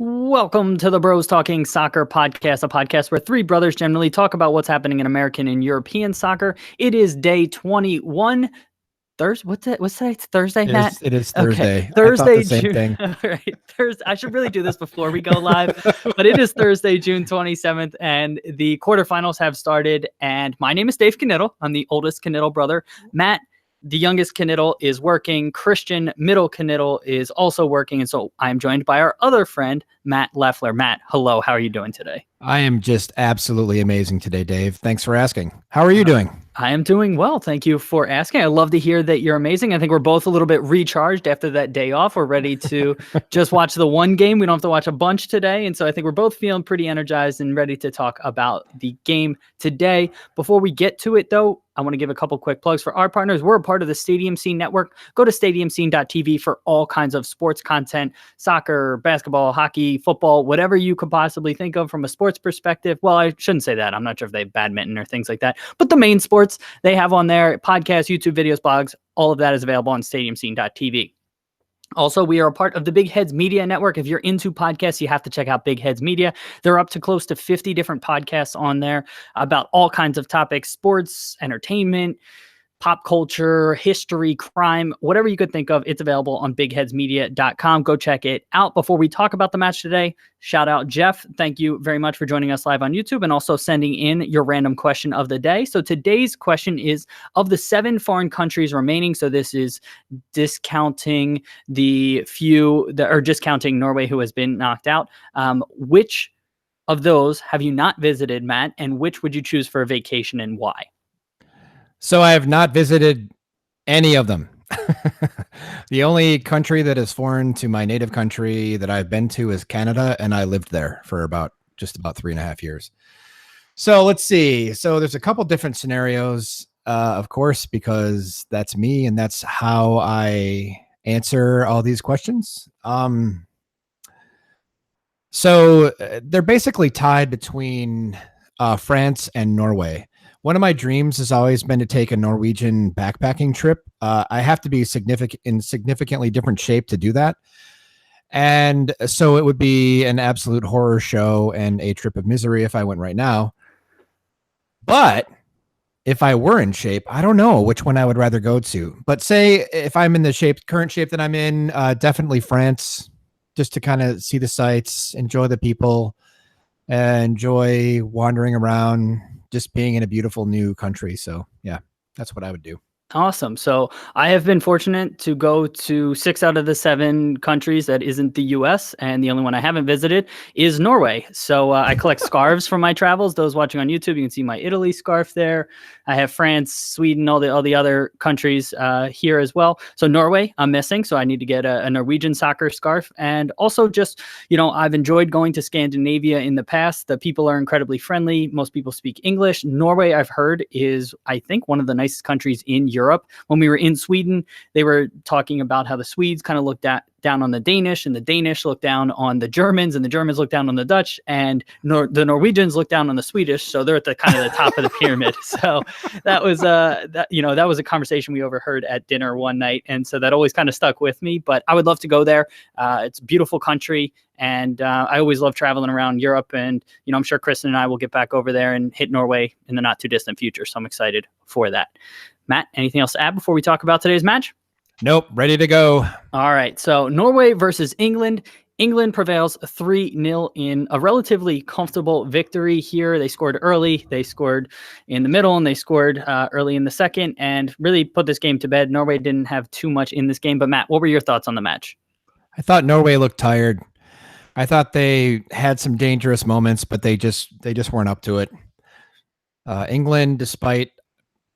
Welcome to the Bros Talking Soccer podcast, a podcast where three brothers generally talk about what's happening in American and European soccer. It is day 21. Thursday? What's today? It's Thursday, Matt? It is Okay, Thursday. I thought Thursday, the same June. thing. All right, Thursday. I should really do this before we go live, but it is Thursday, June 27th, and the quarterfinals have started. And my name is Dave Knittel. I'm the oldest Knittel brother. Matt, the youngest Knittel, is working. Christian, middle Knittel, is also working. And so I'm joined by our other friend, Matt Lefler. Matt, hello. How are you doing today? I am just absolutely amazing today, Dave. Thanks for asking. How are you doing? I am doing well. Thank you for asking. I love to hear that you're amazing. I think we're both a little bit recharged after that day off. We're ready to just watch the one game. We don't have to watch a bunch today. And so I think we're both feeling pretty energized and ready to talk about the game today. Before we get to it, though, I want to give a couple quick plugs for our partners. We're a part of the Stadium Scene Network. Go to stadiumscene.tv for all kinds of sports content, soccer, basketball, hockey, football, whatever you could possibly think of from a sports perspective. Well, I shouldn't say that. I'm not sure if they have badminton or things like that, but the main sports they have on there, podcasts, YouTube videos, blogs, all of that is available on stadiumscene.tv. Also, we are a part of the Big Heads Media Network. If you're into podcasts, you have to check out Big Heads Media. They're up to close to 50 different podcasts on there about all kinds of topics, sports, entertainment, pop culture, history, crime, whatever you could think of. It's available on bigheadsmedia.com. Go check it out. Before we talk about the match today, shout out Jeff. Thank you very much for joining us live on YouTube and also sending in your random question of the day. So today's question is, of the 7 foreign countries remaining, so this is discounting discounting Norway, who has been knocked out, which of those have you not visited, Matt, and which would you choose for a vacation and why? So I have not visited any of them. The only country that is foreign to my native country that I've been to is Canada, and I lived there for just about 3.5 years. So let's see. So there's a couple different scenarios, of course, because that's me and that's how I answer all these questions. So they're basically tied between France and Norway. One of my dreams has always been to take a Norwegian backpacking trip. I have to be in significantly different shape to do that. And so it would be an absolute horror show and a trip of misery if I went right now. But if I were in shape, I don't know which one I would rather go to. But say if I'm in the current shape that I'm in, definitely France, just to kind of see the sights, enjoy the people, enjoy wandering around, just being in a beautiful new country. So yeah, that's what I would do. Awesome. So I have been fortunate to go to 6 out of the 7 countries that isn't the US, and the only one I haven't visited is Norway. So I collect scarves from my travels. Those watching on YouTube, you can see my Italy scarf there. I have France, Sweden, all the other countries here as well. So Norway, I'm missing. So I need to get a Norwegian soccer scarf. And also just, I've enjoyed going to Scandinavia in the past. The people are incredibly friendly. Most people speak English. Norway, I've heard, is, I think, one of the nicest countries in Europe. When we were in Sweden, they were talking about how the Swedes kind of looked down on the Danish, and the Danish looked down on the Germans, and the Germans looked down on the Dutch, and the Norwegians looked down on the Swedish. So they're at the kind of the top of the pyramid. So that was that was a conversation we overheard at dinner one night, and so that always kind of stuck with me. But I would love to go there. It's a beautiful country. And I always love traveling around Europe. And, I'm sure Kristen and I will get back over there and hit Norway in the not too distant future. So I'm excited for that. Matt, anything else to add before we talk about today's match? Nope. Ready to go. All right. So Norway versus England. England prevails 3-0 in a relatively comfortable victory here. They scored early, they scored in the middle, and they scored early in the second and really put this game to bed. Norway didn't have too much in this game. But Matt, what were your thoughts on the match? I thought Norway looked tired. I thought they had some dangerous moments, but they just weren't up to it. England, despite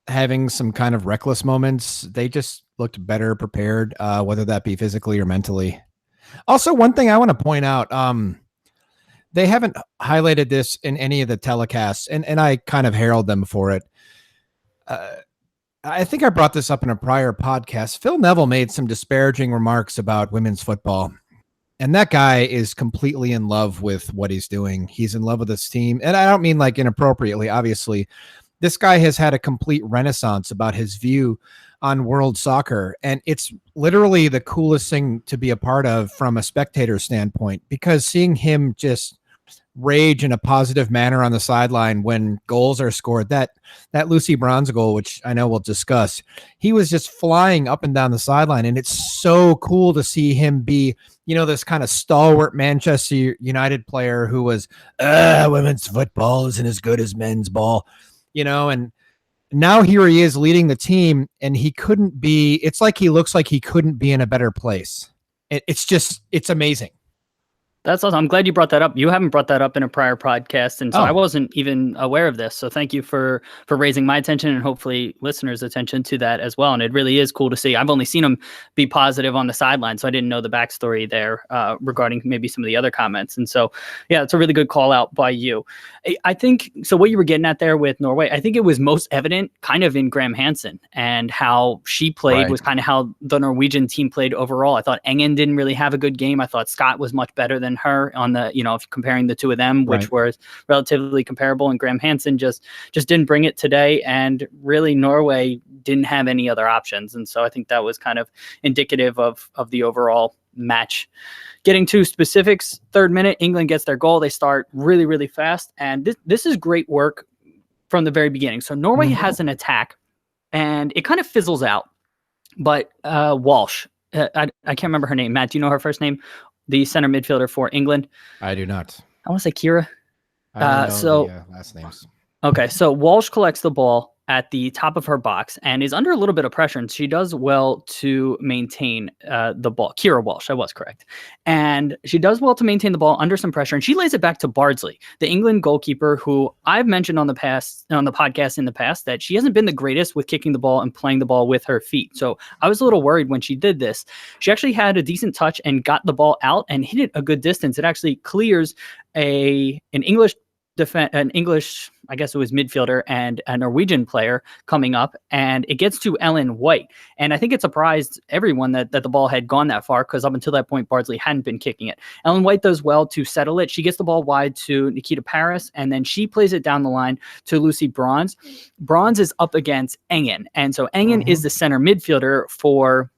having some kind of reckless moments, they just looked better prepared, whether that be physically or mentally. Also, one thing I want to point out, they haven't highlighted this in any of the telecasts, and I kind of herald them for it. I think I brought this up in a prior podcast. Phil Neville made some disparaging remarks about women's football. And that guy is completely in love with what he's doing. He's in love with this team. And I don't mean like inappropriately, obviously. This guy has had a complete renaissance about his view on World Soccer. And it's literally the coolest thing to be a part of from a spectator standpoint, because seeing him just rage in a positive manner on the sideline when goals are scored, that Lucy Bronze goal, which I know we'll discuss, he was just flying up and down the sideline. And it's so cool to see him be, this kind of stalwart Manchester United player who was, women's football isn't as good as men's ball, and now here he is leading the team, and it's like he looks like he couldn't be in a better place. It's amazing. That's awesome. I'm glad you brought that up. You haven't brought that up in a prior podcast, and so I wasn't even aware of this. So thank you for raising my attention and hopefully listeners' attention to that as well. And it really is cool to see. I've only seen him be positive on the sideline, so I didn't know the backstory there regarding maybe some of the other comments. And so, yeah, it's a really good call out by you. I think, so what you were getting at there with Norway, I think it was most evident kind of in Graham Hansen and how she played was kind of how the Norwegian team played overall. I thought Engen didn't really have a good game. I thought Scott was much better than her on the, if comparing the two of them, which were relatively comparable, and Graham Hansen just didn't bring it today. And really Norway didn't have any other options. And so I think that was kind of indicative of the overall match. Getting to specifics, 3rd minute, England gets their goal. They start really, really fast. And this is great work from the very beginning. So Norway has an attack and it kind of fizzles out. But Walsh, I can't remember her name. Matt, do you know her first name? The center midfielder for England. I do not. I want to say Kira. I don't know the last names. Okay, so Walsh collects the ball at the top of her box and is under a little bit of pressure, and she does well to maintain the ball. Kira Walsh, I was correct. And she does well to maintain the ball under some pressure, and she lays it back to Bardsley, the England goalkeeper, who I've mentioned on the podcast in the past that she hasn't been the greatest with kicking the ball and playing the ball with her feet. So I was a little worried when she did this. She actually had a decent touch and got the ball out and hit it a good distance. It actually clears an English, I guess it was midfielder and a Norwegian player coming up, and it gets to Ellen White. And I think it surprised everyone that the ball had gone that far, because up until that point, Bardsley hadn't been kicking it. Ellen White does well to settle it. She gets the ball wide to Nikita Paris, and then she plays it down the line to Lucy Bronze. Bronze is up against Engen. And so Engen is the center midfielder for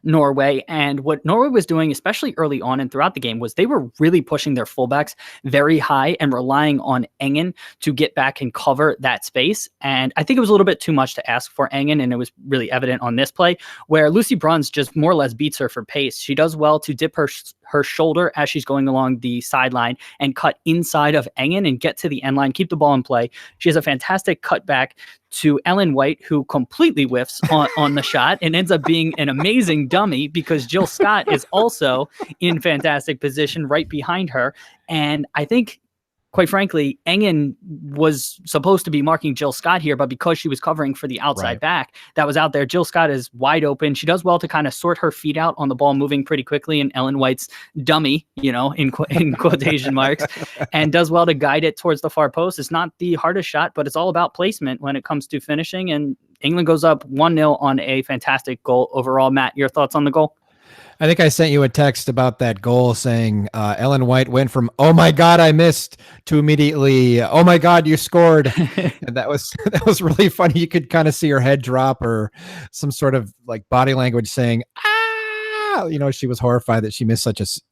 Norway. And what Norway was doing, especially early on and throughout the game, was they were really pushing their fullbacks very high and relying on Engen to get back and cover that space. And I think it was a little bit too much to ask for Engen, and it was really evident on this play where Lucy Bronze just more or less beats her for pace. She does well to dip her shoulder as she's going along the sideline and cut inside of Engen and get to the end line, keep the ball in play. She has a fantastic cutback to Ellen White, who completely whiffs on the shot and ends up being an amazing dummy, because Jill Scott is also in fantastic position right behind her. And I think, quite frankly, Engen was supposed to be marking Jill Scott here, but because she was covering for the outside back that was out there, Jill Scott is wide open. She does well to kind of sort her feet out on the ball moving pretty quickly, and Ellen White's dummy, in quotation marks, and does well to guide it towards the far post. It's not the hardest shot, but it's all about placement when it comes to finishing, and England goes up 1-0 on a fantastic goal overall. Matt, your thoughts on the goal? I think I sent you a text about that goal saying Ellen White went from, "Oh my God, I missed," to immediately, "Oh my God, you scored." And that was really funny. You could kind of see her head drop, or some sort of like body language saying, "Ah," she was horrified that she missed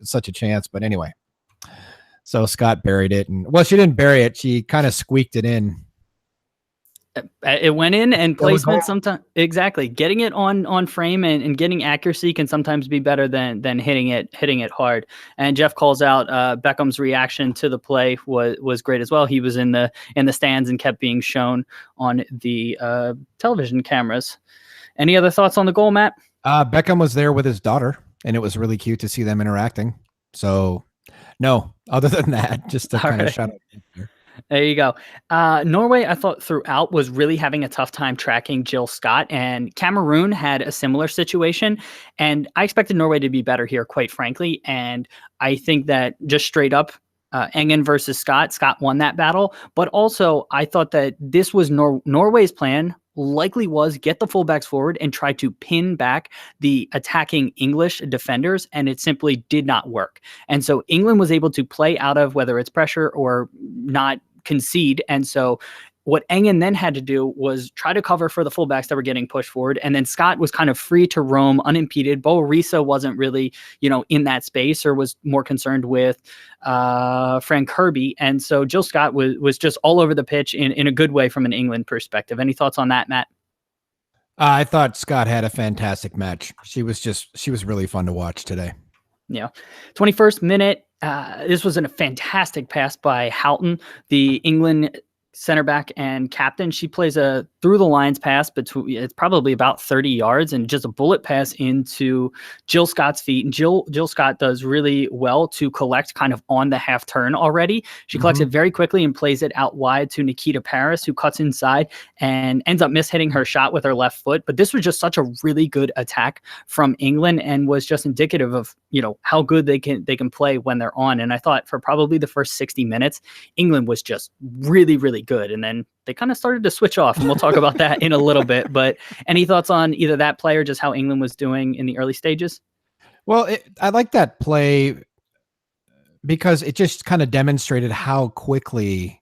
such a chance. But anyway, so Scott buried it, and well, she didn't bury it. She kind of squeaked it in. It went in, and placement sometimes, exactly, getting it on frame and getting accuracy can sometimes be better than hitting it hard. And Jeff calls out Beckham's reaction to the play was great as well. He was in the stands and kept being shown on the television cameras. Any other thoughts on the goal, Matt? Beckham was there with his daughter, and it was really cute to see them interacting. So no, other than that, just to kind of shout out there. There you go. Norway, I thought throughout, was really having a tough time tracking Jill Scott, and Cameroon had a similar situation. And I expected Norway to be better here, quite frankly. And I think that just straight up, Engen versus Scott won that battle. But also, I thought that this was Norway's plan. Likely was get the fullbacks forward and try to pin back the attacking English defenders, and it simply did not work. And so England was able to play out of whether it's pressure or not concede. And so what Engen then had to do was try to cover for the fullbacks that were getting pushed forward. And then Scott was kind of free to roam unimpeded. Bo Risa wasn't really, in that space, or was more concerned with Frank Kirby. And so Jill Scott was just all over the pitch in a good way from an England perspective. Any thoughts on that, Matt? I thought Scott had a fantastic match. She was really fun to watch today. Yeah. 21st minute. This was a fantastic pass by Houghton, the England center back and captain. She plays a through the lines pass between, it's probably about 30 yards, and just a bullet pass into Jill Scott's feet. And Jill Scott does really well to collect kind of on the half turn already. She collects it very quickly and plays it out wide to Nikita Paris, who cuts inside and ends up mishitting her shot with her left foot. But this was just such a really good attack from England, and was just indicative of, how good they can play when they're on. And I thought for probably the first 60 minutes, England was just really, really good. And then they kind of started to switch off, and we'll talk about that in a little bit. But any thoughts on either that play or just how England was doing in the early stages? Well, I like that play because it just kind of demonstrated how quickly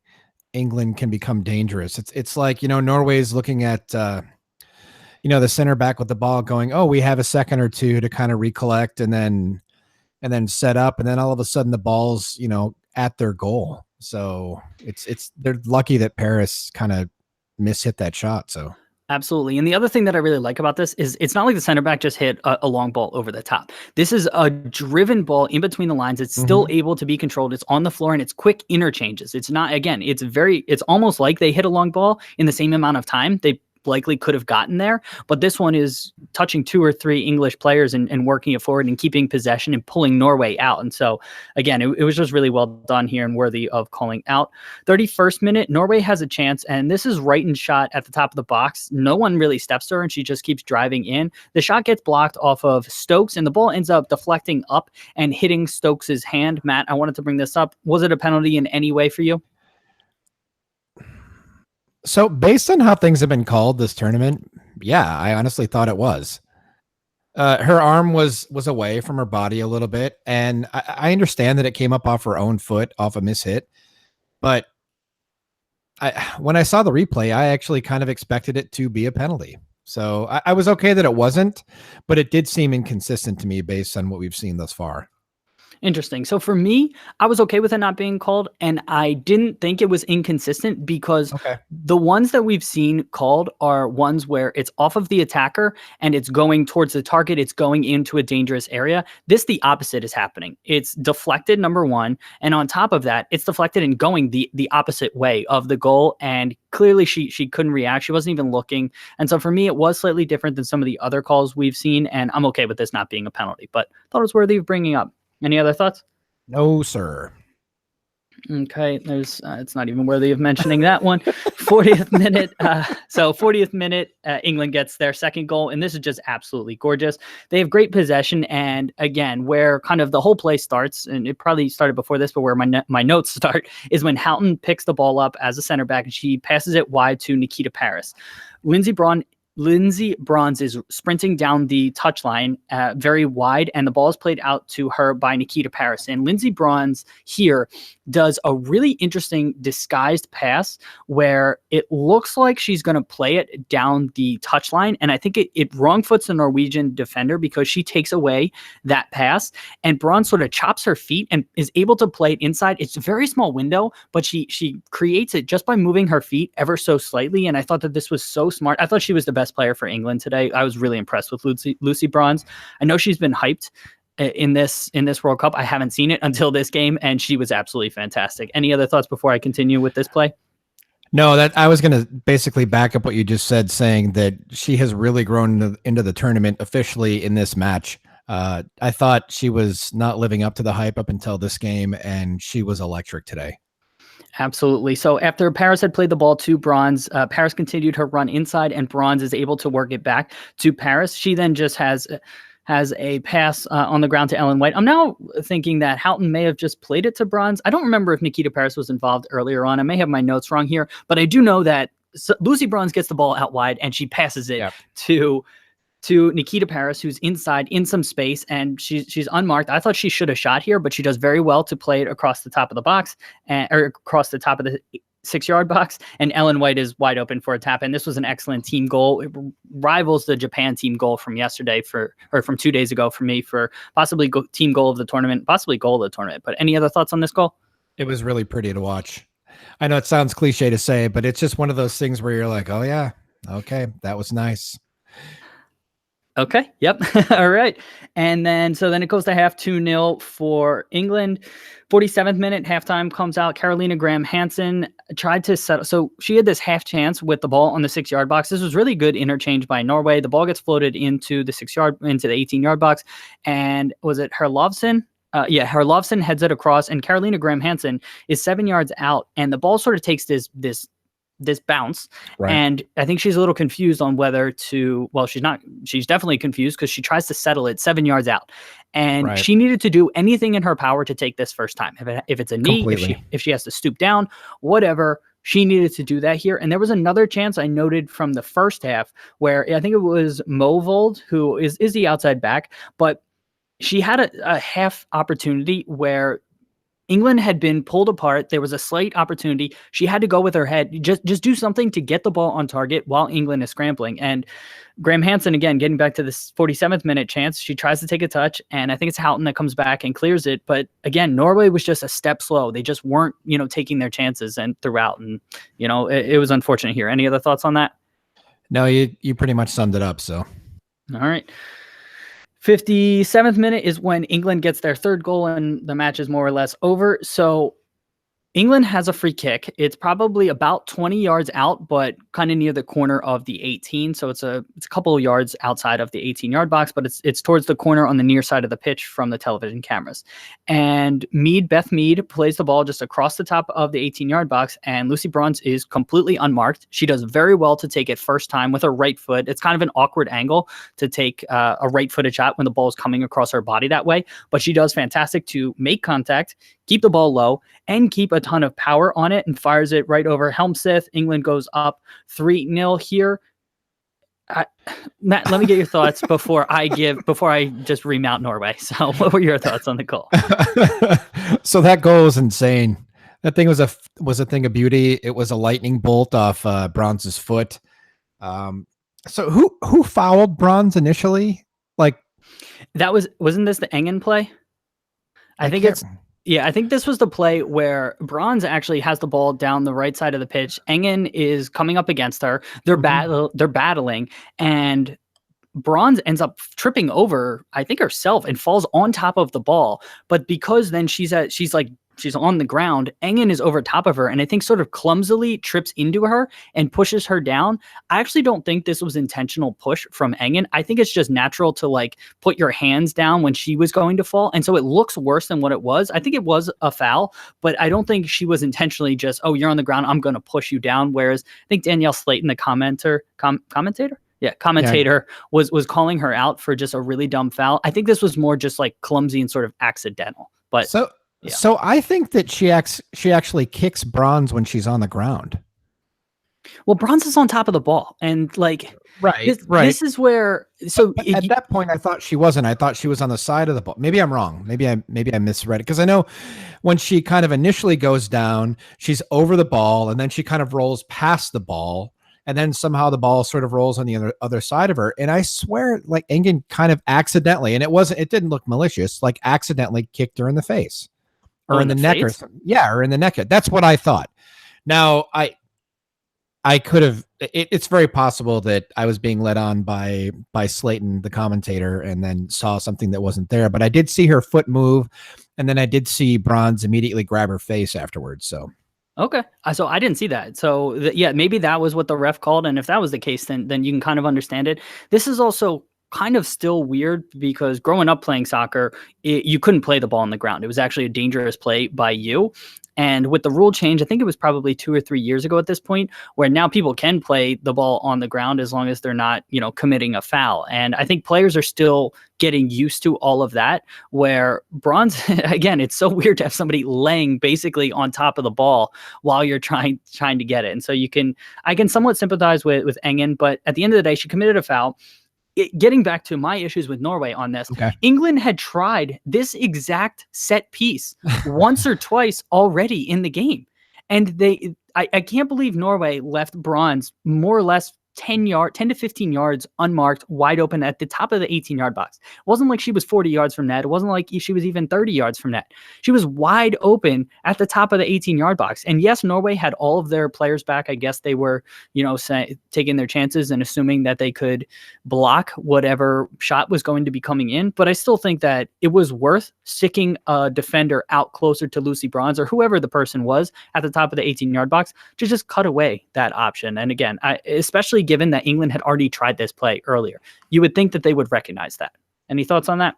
England can become dangerous. It's like, Norway's looking at, the center back with the ball going, oh, we have a second or two to kind of recollect and then set up. And then all of a sudden the ball's, at their goal. So they're lucky that Paris kind of mishit that shot. So absolutely. And the other thing that I really like about this is it's not like the center back just hit a long ball over the top. This is a driven ball in between the lines. It's still able to be controlled. It's on the floor, and it's quick interchanges. It's not, again, it's almost like they hit a long ball in the same amount of time. They likely could have gotten there, but this one is touching 2 or 3 English players and working it forward and keeping possession and pulling Norway out. And so again, it was just really well done here and worthy of calling out. 31st minute, Norway has a chance, and this is Wrighton's shot at the top of the box. No one really steps to her, and she just keeps driving in. The shot gets blocked off of Stokes, and the ball ends up deflecting up and hitting Stokes's hand. Matt, I wanted to bring this up. Was it a penalty in any way for you? So based on how things have been called this tournament, yeah, I honestly thought it was. Her arm was away from her body a little bit, and I understand that it came up off her own foot, off a mishit. But when I saw the replay, I actually kind of expected it to be a penalty. So I was okay that it wasn't, but it did seem inconsistent to me based on what we've seen thus far. Interesting. So for me, I was okay with it not being called, and I didn't think it was inconsistent because the ones that we've seen called are ones where it's off of the attacker and it's going towards the target. It's going into a dangerous area. This, the opposite is happening. It's deflected, number one. And on top of that, it's deflected and going the opposite way of the goal. And clearly she couldn't react. She wasn't even looking. And so for me, it was slightly different than some of the other calls we've seen. And I'm okay with this not being a penalty, but thought it was worthy of bringing up. Any other thoughts? No, sir. Okay, there's it's not even worthy of mentioning that one. 40th minute. 40th minute, England gets their second goal, and this is just absolutely gorgeous. They have great possession, and again, where kind of the whole play starts, and it probably started before this, but where my notes start is when Houghton picks the ball up as a center back, and she passes it wide to Nikita Paris. Lindsey Bronze is sprinting down the touchline very wide, and the ball is played out to her by Nikita Paris. And Lindsey Bronze here does a really interesting disguised pass where it looks like she's going to play it down the touchline. And I think it wrong foots the Norwegian defender because she takes away that pass, and Bronze sort of chops her feet and is able to play it inside. It's a very small window, but she creates it just by moving her feet ever so slightly. And I thought that this was so smart. I thought she was the best player for England today. I was really impressed with Lucy Bronze. I know she's been hyped in this World Cup. I haven't seen it until this game, and she was absolutely fantastic. Any other thoughts before I continue with this play? No, that I was going to basically back up what you just said, saying that she has really grown into the tournament officially in this match. I thought she was not living up to the hype up until this game, and she was electric today. Absolutely. So after Paris had played the ball to Bronze, Paris continued her run inside, and Bronze is able to work it back to Paris. She then just has a pass on the ground to Ellen White. I'm now thinking that Houghton may have just played it to Bronze. I don't remember if Nikita Paris was involved earlier on. I may have my notes wrong here, but I do know that Lucy Bronze gets the ball out wide, and she passes it to Nikita Paris, who's inside in some space, and she's unmarked. I thought she should have shot here, but she does very well to play it across the top of the box or across the top of the 6-yard box, and Ellen White is wide open for a tap. And this was an excellent team goal. It rivals the Japan team goal from yesterday or from 2 days ago for me for possibly team goal of the tournament, possibly goal of the tournament. But any other thoughts on this goal? It was really pretty to watch. I know it sounds cliche to say, but it's just one of those things where you're like, oh yeah, okay, that was nice. Okay. Yep. All right. And then it goes to half 2-0 for England. 47th minute, halftime comes out. Carolina Graham Hansen tried to settle. So she had this half chance with the ball on the 6-yard box. This was really good interchange by Norway. The ball gets floated into the 18-yard box. And was it Herlovsen? Herlovsen heads it across, and Carolina Graham Hansen is 7 yards out. And the ball sort of takes this bounce. Right. And I think she's a little confused on whether to, well, she's definitely confused because she tries to settle it 7 yards out. And she needed to do anything in her power to take this first time. If it's a knee, if she has to stoop down, whatever, she needed to do that here. And there was another chance I noted from the first half where I think it was Movold, who is the outside back, but she had a half opportunity where England had been pulled apart. There was a slight opportunity. She had to go with her head, just do something to get the ball on target while England is scrambling. And Graham Hansen, again, getting back to this 47th minute chance, she tries to take a touch, and I think it's Houghton that comes back and clears it. But again, Norway was just a step slow. They just weren't, taking their chances and throughout. And, it was unfortunate here. Any other thoughts on that? No, you pretty much summed it up. So, all right. 57th minute is when England gets their third goal and the match is more or less over. So England has a free kick. It's probably about 20 yards out, but kind of near the corner of the 18. So it's a couple of yards outside of the 18-yard box, but it's towards the corner on the near side of the pitch from the television cameras. And Beth Mead plays the ball just across the top of the 18-yard box, and Lucy Bronze is completely unmarked. She does very well to take it first time with her right foot. It's kind of an awkward angle to take a right-footed shot when the ball is coming across her body that way, but she does fantastic to make contact, keep the ball low, and keep a ton of power on it, and fires it right over Helmseth. England goes up 3-0 here. Matt, let me get your thoughts before I just remount Norway. So what were your thoughts on the goal? So that goal was insane. That thing was a thing of beauty. It was a lightning bolt off Bronze's foot. So who fouled Bronze initially? Like, wasn't this the Engen play? I think this was the play where Bronze actually has the ball down the right side of the pitch. Engen is coming up against her. They're battling, and Bronze ends up tripping over, I think, herself and falls on top of the ball. But because then she's on the ground, Engen is over top of her, and I think sort of clumsily trips into her and pushes her down. I actually don't think this was intentional push from Engen. I think it's just natural to put your hands down when she was going to fall. And so it looks worse than what it was. I think it was a foul, but I don't think she was intentionally just, oh, you're on the ground, I'm going to push you down. Whereas I think Danielle Slayton, the commentator, was calling her out for just a really dumb foul. I think this was more just clumsy and sort of accidental. But So I think that she actually kicks Bronze when she's on the ground. Well, Bronze is on top of the ball, and this is where. So at that point, I thought she wasn't. I thought she was on the side of the ball. Maybe I'm wrong. Maybe I misread it, because I know when she kind of initially goes down, she's over the ball, and then she kind of rolls past the ball, and then somehow the ball sort of rolls on the other side of her. And I swear, Engen kind of accidentally, and it didn't look malicious, accidentally kicked her in the face. Or in the neck or something. Yeah, or in the neck. That's what I thought. Now, I could have. It's very possible that I was being led on by Slayton, the commentator, and then saw something that wasn't there. But I did see her foot move, and then I did see Bronze immediately grab her face afterwards. So okay, so I didn't see that. So maybe that was what the ref called, and if that was the case, then you can kind of understand it. This is also kind of still weird because growing up playing soccer, you couldn't play the ball on the ground. It was actually a dangerous play by you. And with the rule change, I think it was probably 2 or 3 years ago at this point, where now people can play the ball on the ground as long as they're not, committing a foul. And I think players are still getting used to all of that, where Bronze, again, it's so weird to have somebody laying basically on top of the ball while you're trying to get it. And so I can somewhat sympathize with Engen, but at the end of the day, she committed a foul. Getting back to my issues with Norway on this, okay. England had tried this exact set piece once or twice already in the game. And I can't believe Norway left bronze more or less 10 to 15 yards unmarked, wide open at the top of the 18-yard box. It wasn't like she was 40 yards from net. It wasn't like she was even 30 yards from net. She was wide open at the top of the 18-yard box. And yes, Norway had all of their players back. I guess they were, taking their chances and assuming that they could block whatever shot was going to be coming in. But I still think that it was worth sticking a defender out closer to Lucy Bronze or whoever the person was at the top of the 18-yard box to just cut away that option. And again, especially given that England had already tried this play earlier, you would think that they would recognize that. Any thoughts on that?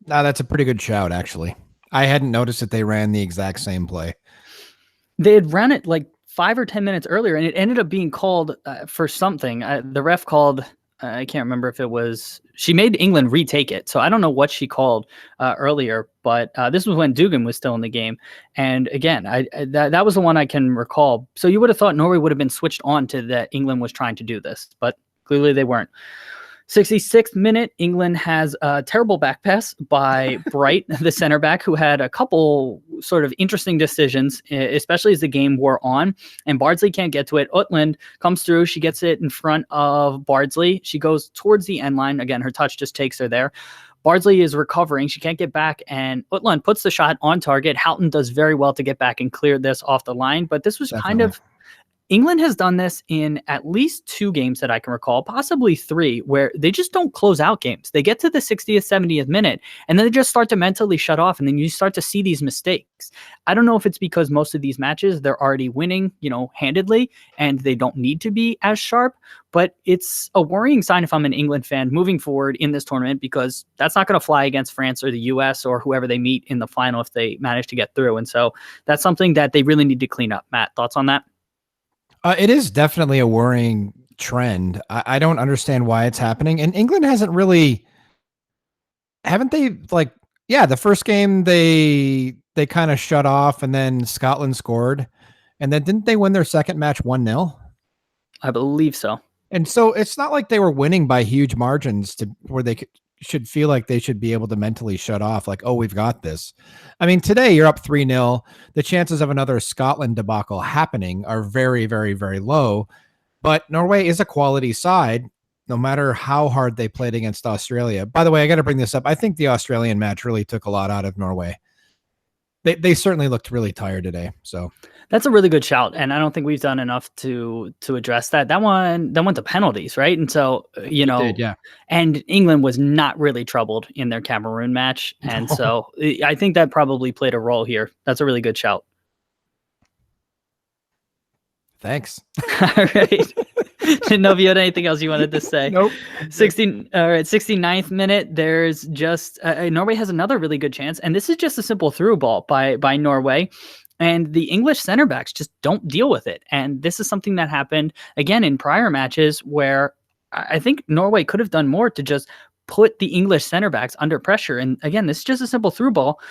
No, that's a pretty good shout, actually. I hadn't noticed that they ran the exact same play. They had run it like 5 or 10 minutes earlier, and it ended up being called for something. The ref called, I can't remember if it was, she made England retake it. So I don't know what she called earlier, but this was when Dugan was still in the game. And again, that was the one I can recall. So you would have thought Norway would have been switched on to that England was trying to do this, but clearly they weren't. 66th minute, England has a terrible back pass by Bright, the center back, who had a couple sort of interesting decisions, especially as the game wore on. And Bardsley can't get to it. Utland comes through. She gets it in front of Bardsley. She goes towards the end line. Again, her touch just takes her there. Bardsley is recovering. She can't get back, and Utland puts the shot on target. Houghton does very well to get back and clear this off the line. But this was kind of... England has done this in at least 2 games that I can recall, possibly 3, where they just don't close out games. They get to the 60th, 70th minute, and then they just start to mentally shut off, and then you start to see these mistakes. I don't know if it's because most of these matches, they're already winning, handedly, and they don't need to be as sharp, but it's a worrying sign if I'm an England fan moving forward in this tournament, because that's not going to fly against France or the US or whoever they meet in the final if they manage to get through. And so that's something that they really need to clean up. Matt, thoughts on that? It is definitely a worrying trend. I don't understand why it's happening. And England haven't they the first game they kind of shut off, and then Scotland scored. And then didn't they win their second match 1-0? I believe so. And so it's not like they were winning by huge margins to where they should feel like they should be able to mentally shut off, like, oh, we've got this. I mean, today you're up 3-0. The chances of another Scotland debacle happening are very, very, very low. But Norway is a quality side, no matter how hard they played against Australia. By the way, I got to bring this up. I think the Australian match really took a lot out of Norway. They certainly looked really tired today. So that's a really good shout, and I don't think we've done enough to address that. That went to penalties, right? And so yeah. And England was not really troubled in their Cameroon match, and so I think that probably played a role here. That's a really good shout. Thanks. All right. Didn't know if you had anything else you wanted to say. Nope. 69th minute, there's just Norway has another really good chance, and this is just a simple through ball by Norway, and the English center backs just don't deal with it. And this is something that happened again in prior matches where I think Norway could have done more to just put the English center backs under pressure. And again, this is just a simple through ball.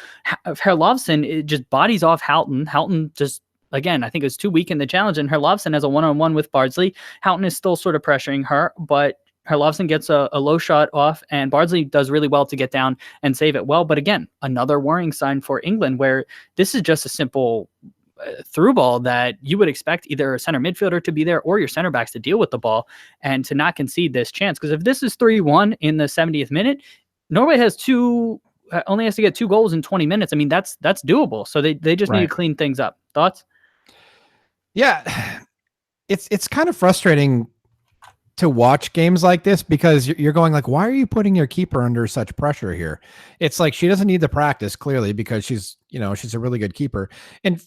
Herlovsen, it just bodies off Houghton. Houghton just, again, I think it was too weak in the challenge, and Herlovsen has a one-on-one with Bardsley. Houghton is still sort of pressuring her, but Herlovsen gets a low shot off, and Bardsley does really well to get down and save it well. But again, another worrying sign for England, where this is just a simple through ball that you would expect either a center midfielder to be there or your center backs to deal with the ball and to not concede this chance. Because if this is 3-1 in the 70th minute, Norway only has to get 2 goals in 20 minutes. I mean, that's doable. So they just need to clean things up. Thoughts? Yeah, it's kind of frustrating to watch games like this, because you're going like, why are you putting your keeper under such pressure here? It's like she doesn't need the practice, clearly, because she's a really good keeper. And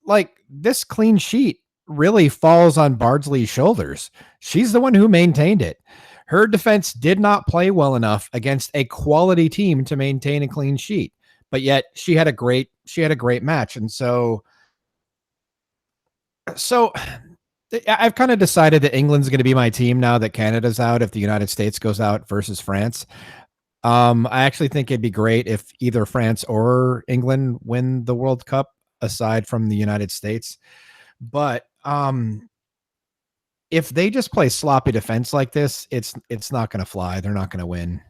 like, this clean sheet really falls on Bardsley's shoulders. She's the one who maintained it. Her defense did not play well enough against a quality team to maintain a clean sheet, but yet she had a great match. And so I've kind of decided that England's going to be my team now that Canada's out, if the United States goes out versus France. I actually think it'd be great if either France or England win the World Cup, aside from the United States. But if they just play sloppy defense like this, it's not going to fly. They're not going to win.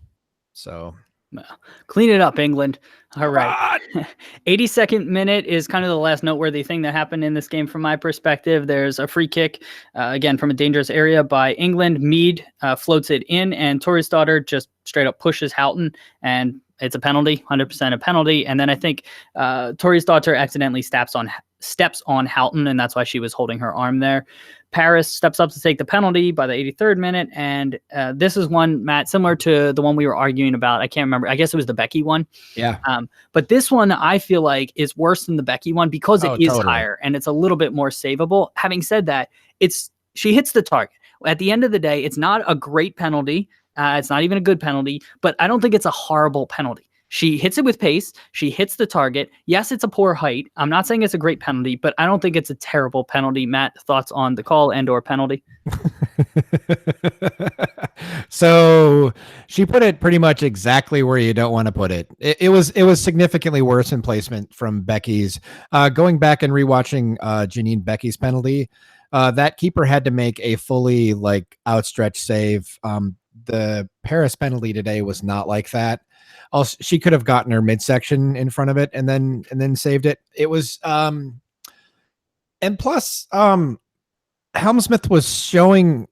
So Well, clean it up, England. All Come right. on. 82nd minute is kind of the last noteworthy thing that happened in this game from my perspective. There's a free kick, again, from a dangerous area by England. Mead floats it in, and Tori's daughter just straight up pushes Houghton, and it's a penalty, 100% a penalty. And then I think Tori's daughter accidentally steps on Houghton, and that's why she was holding her arm there. Paris steps up to take the penalty by the 83rd minute, and this is one, Matt, similar to the one we were arguing about. I can't remember. I guess it was the Becky one. Yeah. But this one I feel like is worse than the Becky one because it is totally higher and it's a little bit more savable. Having said that, she hits the target. At the end of the day, it's not a great penalty. It's not even a good penalty, but I don't think it's a horrible penalty. She hits it with pace. She hits the target. Yes, it's a poor height. I'm not saying it's a great penalty, but I don't think it's a terrible penalty. Matt, thoughts on the call and or penalty? So she put it pretty much exactly where you don't want to put it. It was significantly worse in placement from Becky's. Going back and rewatching Janine Becky's penalty, that keeper had to make a fully outstretched save. The Paris penalty today was not like that. Also, she could have gotten her midsection in front of it and then saved it. It was and plus Helmsmith was showing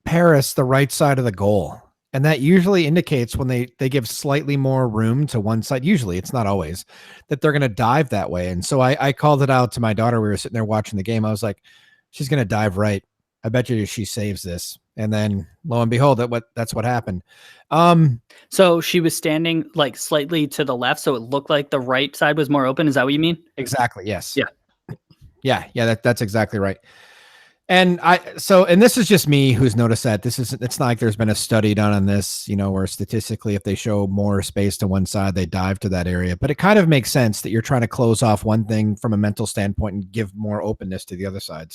Paris the right side of the goal, and that usually indicates when they give slightly more room to one side. Usually, it's not always that they're going to dive that way. And so I called it out to my daughter. We were sitting there watching the game. I was like, she's going to dive right. I bet you she saves this. And then lo and behold, that's what happened. So she was standing slightly to the left, so it looked like the right side was more open. Is that what you mean? Exactly. Yes. Yeah. Yeah. That's exactly right. And this is just me who's noticed that. It's not like there's been a study done on this, where statistically, if they show more space to one side, they dive to that area. But it kind of makes sense that you're trying to close off one thing from a mental standpoint and give more openness to the other side.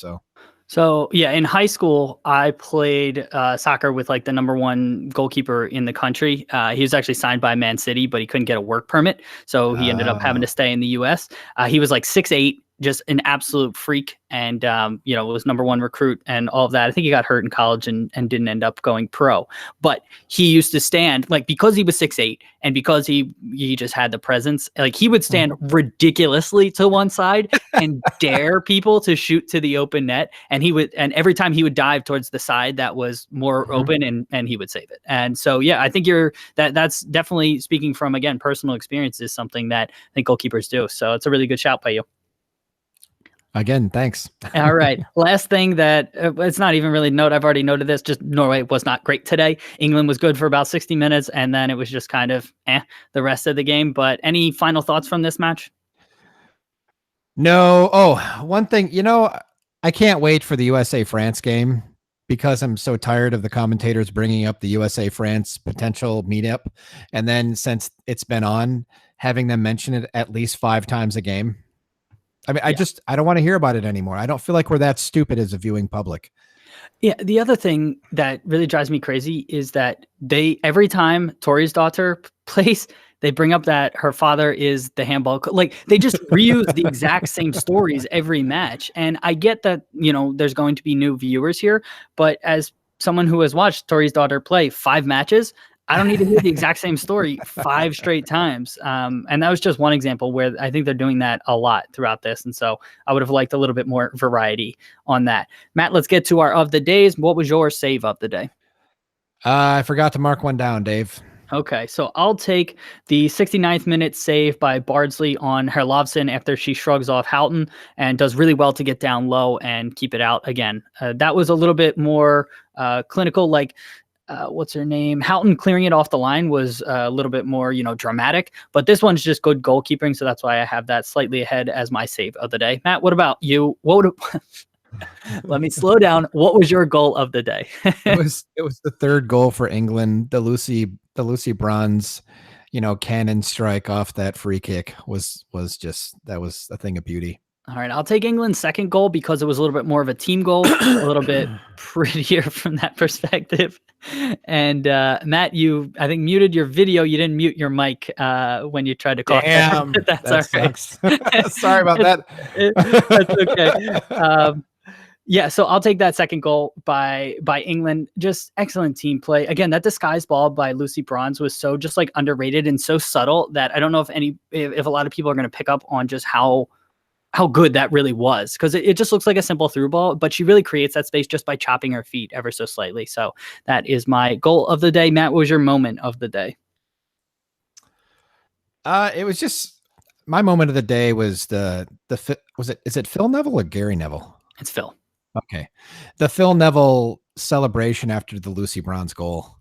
So yeah, in high school, I played soccer with the number one goalkeeper in the country. He was actually signed by Man City, but he couldn't get a work permit. So he ended up having to stay in the US. He was 6'8", just an absolute freak. And, was number one recruit and all of that. I think he got hurt in college and didn't end up going pro. But he used to stand, because he was 6'8", and because he just had the presence, he would stand ridiculously to one side and dare people to shoot to the open net. And every time he would dive towards the side that was more open, and he would save it. And so, yeah, I think that's definitely, speaking from, again, personal experience, is something that I think goalkeepers do. So it's a really good shout by you. Again, thanks. All right. Last thing that it's not even really note. I've already noted this. Just Norway was not great today. England was good for about 60 minutes, and then it was just kind of the rest of the game. But any final thoughts from this match? No. Oh, one thing, I can't wait for the USA-France game because I'm so tired of the commentators bringing up the USA-France potential meetup. And then since it's been on, having them mention it at least 5 times a game. I mean, I don't want to hear about it anymore. I don't feel like we're that stupid as a viewing public. Yeah. The other thing that really drives me crazy is that every time Tori's daughter plays, they bring up that her father is the handball. They just reuse the exact same stories every match. And I get that, there's going to be new viewers here, but as someone who has watched Tori's daughter play 5 matches, I don't need to hear the exact same story 5 straight times. And that was just one example where I think they're doing that a lot throughout this. And so I would have liked a little bit more variety on that. Matt, let's get to our of the days. What was your save of the day? I forgot to mark one down, Dave. Okay, so I'll take the 69th minute save by Bardsley on Herlovsen after she shrugs off Houghton and does really well to get down low and keep it out again. That was a little bit more clinical, what's her name? Houghton clearing it off the line was a little bit more, dramatic, but this one's just good goalkeeping. So that's why I have that slightly ahead as my save of the day. Matt, what about you? Let me slow down. What was your goal of the day? It was the 3rd goal for England. The Lucy Bronze, cannon strike off that free kick was a thing of beauty. All right, I'll take England's 2nd goal because it was a little bit more of a team goal, a little bit prettier from that perspective. And Matt, you, I think, muted your video. You didn't mute your mic when you tried to call. Damn, that's that all right. Sorry about that. That's okay. Yeah, so I'll take that second goal by England. Just excellent team play. Again, that disguised ball by Lucy Bronze was so just like underrated and so subtle that I don't know if a lot of people are going to pick up on just how good that really was, because it just looks like a simple through ball, but she really creates that space just by chopping her feet ever so slightly. So that is my goal of the day. Matt, what was your moment of the day? It was just my moment of the day was is it Phil Neville or Gary Neville? It's Phil. Okay. The Phil Neville celebration after the Lucy Bronze goal.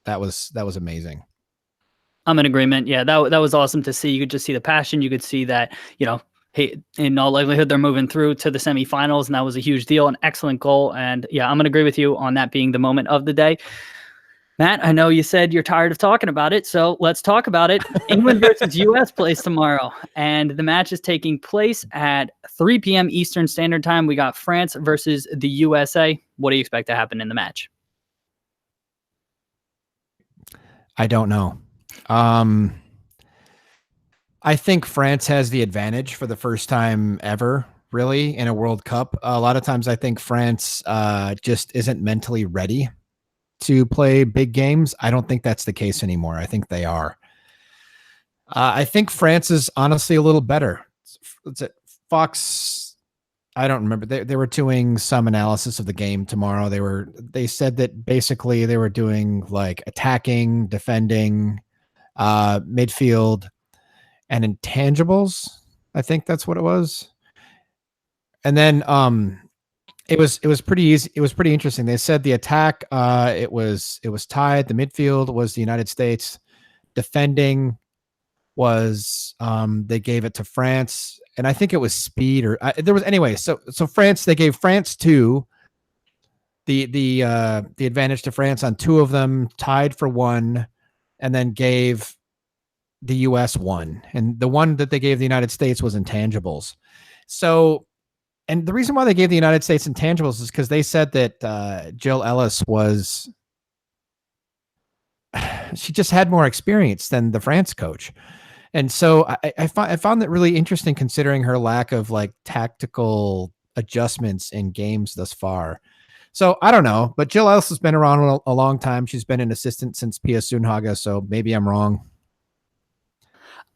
That was amazing. I'm in agreement. Yeah, that was awesome to see. You could just see the passion. You could see that, hey, in all likelihood, they're moving through to the semifinals, and that was a huge deal, an excellent goal. And yeah, I'm going to agree with you on that being the moment of the day. Matt, I know you said you're tired of talking about it, so let's talk about it. England versus U.S. plays tomorrow, and the match is taking place at 3 p.m. Eastern Standard Time. We got France versus the USA. What do you expect to happen in the match? I don't know. I think France has the advantage for the first time ever, really, in a World Cup. A lot of times I think France just isn't mentally ready to play big games. I don't think that's the case anymore. I think they are. I think France is honestly a little better. It's Fox. I don't remember. They were doing some analysis of the game tomorrow. They said that basically they were doing like attacking, defending, midfield, and intangibles. I think that's what it was. And then it was pretty easy. It was pretty interesting. They said the attack it was tied. The midfield was the United States. Defending was they gave it to France, and I think it was speed or there was anyway. So France, they gave France two. The advantage to France on two of them, tied for one, and then gave the US one. And the one that they gave the United States was intangibles. So, and the reason why they gave the United States intangibles is because they said that Jill Ellis she just had more experience than the France coach. And so I found that really interesting, considering her lack of like tactical adjustments in games thus far. So I don't know, but Jill Ellis has been around a long time. She's been an assistant since Pia Sundhage, so maybe I'm wrong.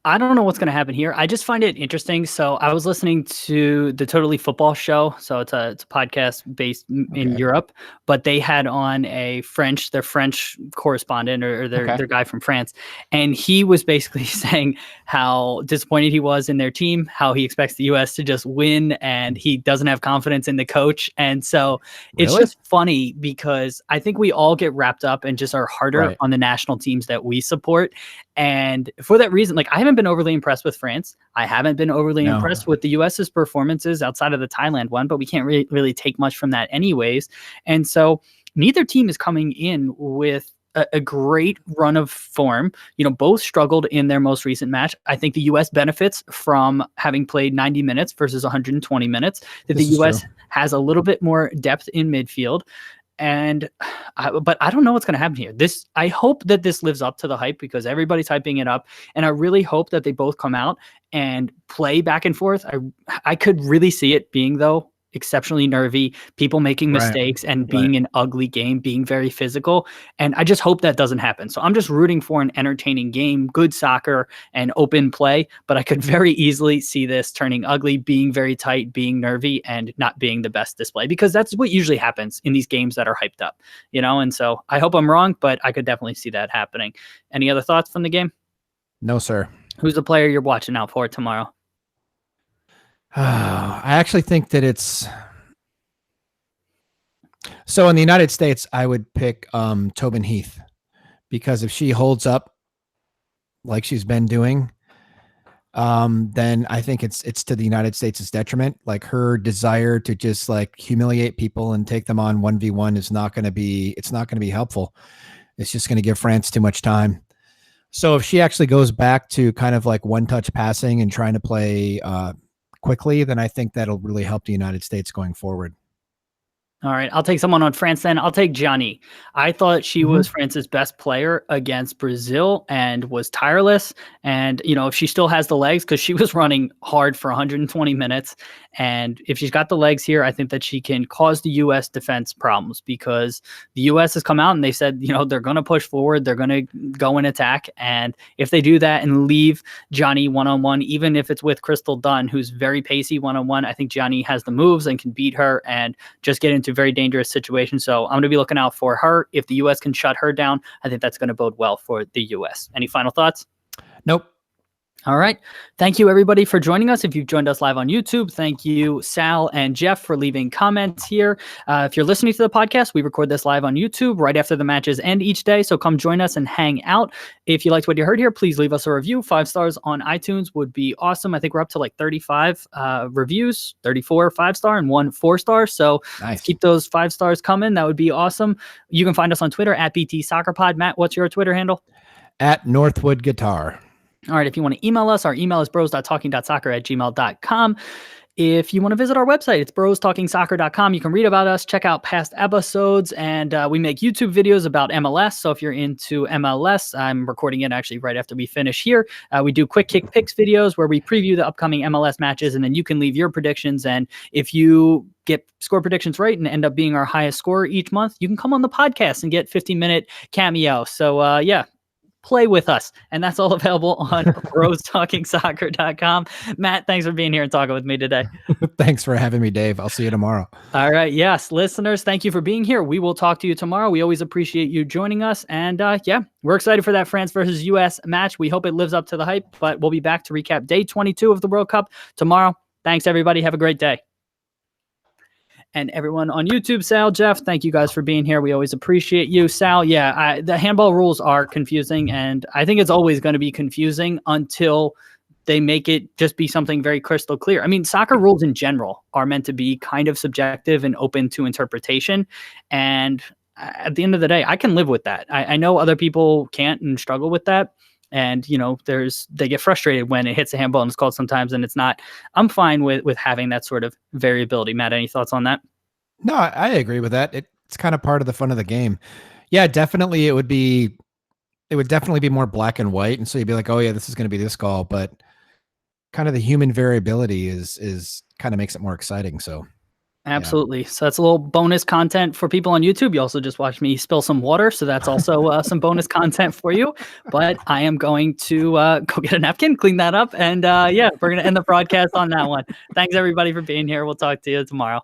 I don't know what's going to happen here. I just find it interesting. So I was listening to the Totally Football Show. So it's a podcast based in Europe, but they had on their French correspondent or their guy from France. And he was basically saying how disappointed he was in their team, how he expects the US to just win, and he doesn't have confidence in the coach. And so it's just funny because I think we all get wrapped up and just are harder on the national teams that we support. And for that reason, like, I haven't been overly impressed with France. I haven't been overly impressed with the US's performances outside of the Thailand one, but we can't really take much from that anyways. And so neither team is coming in with a great run of form. Both struggled in their most recent match. I think the US benefits from having played 90 minutes versus 120 minutes, that the US has a little bit more depth in midfield. But I don't know what's going to happen here. I hope that this lives up to the hype, because everybody's hyping it up. And I really hope that they both come out and play back and forth. I could really see it being, though, exceptionally nervy, people making mistakes and being an ugly game, being very physical. And I just hope that doesn't happen. So I'm just rooting for an entertaining game, good soccer and open play. But I could very easily see this turning ugly, being very tight, being nervy, and not being the best display, because that's what usually happens in these games that are hyped up, And so I hope I'm wrong, but I could definitely see that happening. Any other thoughts from the game? No, sir. Who's the player you're watching out for tomorrow? I actually think that it's so in the United States, I would pick Tobin Heath, because if she holds up like she's been doing, then I think it's to the United States' detriment. Like, her desire to just like humiliate people and take them on 1v1 is not going to be helpful. It's just going to give France too much time. So if she actually goes back to kind of like one-touch passing and trying to play quickly, then I think that'll really help the United States going forward. All right, I'll take someone on France then. I'll take Gianni. I thought she was France's best player against Brazil and was tireless. And, if she still has the legs, because she was running hard for 120 minutes. And if she's got the legs here, I think that she can cause the U.S. defense problems, because the U.S. has come out and they said, they're going to push forward. They're going to go and attack. And if they do that and leave Gianni one-on-one, even if it's with Crystal Dunn, who's very pacey one-on-one, I think Gianni has the moves and can beat her and just get into very dangerous situation. So I'm going to be looking out for her. If the U.S. can shut her down, I think that's going to bode well for the U.S. Any final thoughts? Nope. All right. Thank you, everybody, for joining us. If you've joined us live on YouTube, thank you, Sal and Jeff, for leaving comments here. If you're listening to the podcast, we record this live on YouTube right after the matches end each day. So come join us and hang out. If you liked what you heard here, please leave us a review. 5 stars on iTunes would be awesome. I think we're up to like 35 reviews, 34 5-star and 1 4-star. So Let's keep those 5 stars coming. That would be awesome. You can find us on Twitter at BT Soccer Pod. Matt, what's your Twitter handle? At Northwood Guitar. All right, if you want to email us, our email is bros.talking.soccer@gmail.com. If you want to visit our website, it's brostalkingsoccer.com. You can read about us, check out past episodes, and we make YouTube videos about MLS. So if you're into MLS, I'm recording it actually right after we finish here. We do quick kick picks videos where we preview the upcoming MLS matches, and then you can leave your predictions. And if you get score predictions right and end up being our highest scorer each month, you can come on the podcast and get 15-minute cameo. So yeah. Play with us. And that's all available on brostalkingsoccer.com. Matt, thanks for being here and talking with me today. Thanks for having me, Dave. I'll see you tomorrow. All right. Yes. Listeners, thank you for being here. We will talk to you tomorrow. We always appreciate you joining us. And yeah, we're excited for that France versus US match. We hope it lives up to the hype, but we'll be back to recap day 22 of the World Cup tomorrow. Thanks, everybody. Have a great day. And everyone on YouTube, Sal, Jeff, thank you guys for being here. We always appreciate you. Sal, yeah, the handball rules are confusing, and I think it's always going to be confusing until they make it just be something very crystal clear. I mean, soccer rules in general are meant to be kind of subjective and open to interpretation. And at the end of the day, I can live with that. I know other people can't and struggle with that. And, they get frustrated when it hits a handball and it's called sometimes and it's not. I'm fine with having that sort of variability. Matt, any thoughts on that? No, I agree with that. It's kind of part of the fun of the game. Yeah, definitely. It would definitely be more black and white. And so you'd be like, oh yeah, this is going to be this call, but kind of the human variability is kind of makes it more exciting. So absolutely. Yeah. So that's a little bonus content for people on YouTube. You also just watched me spill some water. So that's also some bonus content for you. But I am going to go get a napkin, clean that up. And yeah, we're going to end the broadcast on that one. Thanks everybody for being here. We'll talk to you tomorrow.